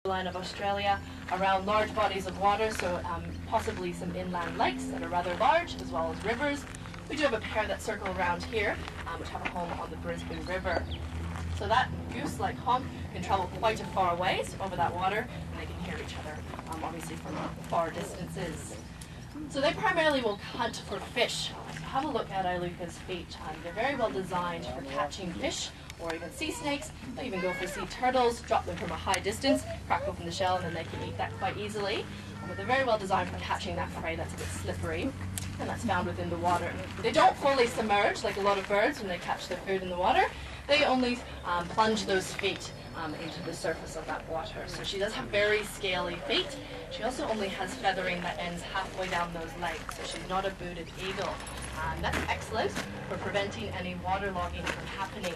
line of Australia around large bodies of water, so possibly some inland lakes that are rather large, as well as rivers. We do have a pair that circle around here, which have a home on the Brisbane River. So that goose-like honk can travel quite a far ways over that water, and they can hear each other, obviously from far distances. So they primarily will hunt for fish. So have a look at Iluka's feet. They're very well designed for catching fish, or even sea snakes. They'll even go for sea turtles, drop them from a high distance, crack open the shell, and then they can eat that quite easily. But they're very well designed for catching that prey that's a bit slippery, and that's found within the water. They don't fully submerge like a lot of birds when they catch their food in the water. They only plunge those feet into the surface of that water. So she does have very scaly feet. She also only has feathering that ends halfway down those legs, so she's not a booted eagle. That's excellent for preventing any waterlogging from happening,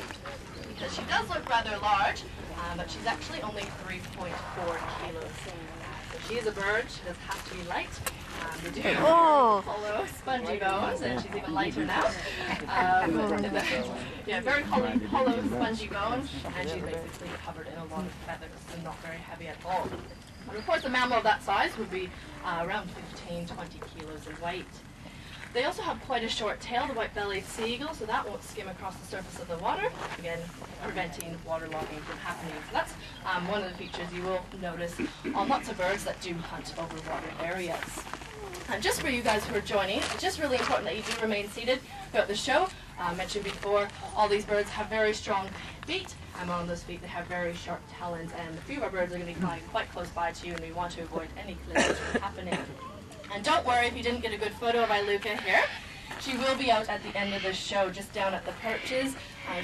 because she does look rather large, but she's actually only 3.4 kilos. So she is a bird. She does have to be light. They do hollow, spongy bones, and she's even lighter now. Yeah, very hollow, spongy bones, and she's basically covered in a lot of feathers, and not very heavy at all. And of course, a mammal of that size would be around 15-20 kilos in weight. They also have quite a short tail, the white-bellied sea eagle, so that won't skim across the surface of the water, again, preventing waterlogging from happening. So that's one of the features you will notice on lots of birds that do hunt over water areas. And just for you guys who are joining, it's just really important that you do remain seated throughout the show. I mentioned before, all these birds have very strong feet, and on those feet they have very sharp talons, and a few of our birds are going to be flying quite close by to you, and we want to avoid any collisions from happening. And don't worry if you didn't get a good photo of Iluka here. She will be out at the end of the show, just down at the perches.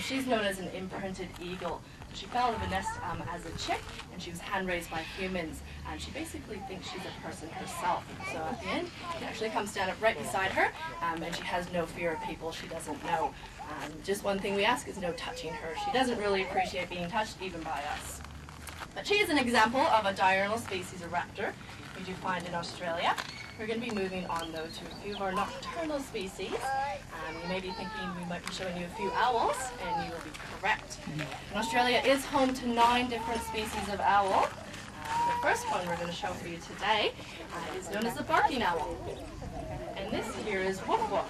She's known as an imprinted eagle. She fell out of a nest as a chick, and she was hand-raised by humans, and she basically thinks she's a person herself. So at the end, she actually comes stand up right beside her, and she has no fear of people she doesn't know. Just one thing we ask is no touching her. She doesn't really appreciate being touched, even by us. But she is an example of a diurnal species of raptor we do find in Australia. We're going to be moving on, though, to a few of our nocturnal species. You may be thinking we might be showing you a few owls, and you will be correct. And Australia is home to 9 different species of owl. The first one we're going to show for you today is known as the barking owl. And this here is Woofwoof.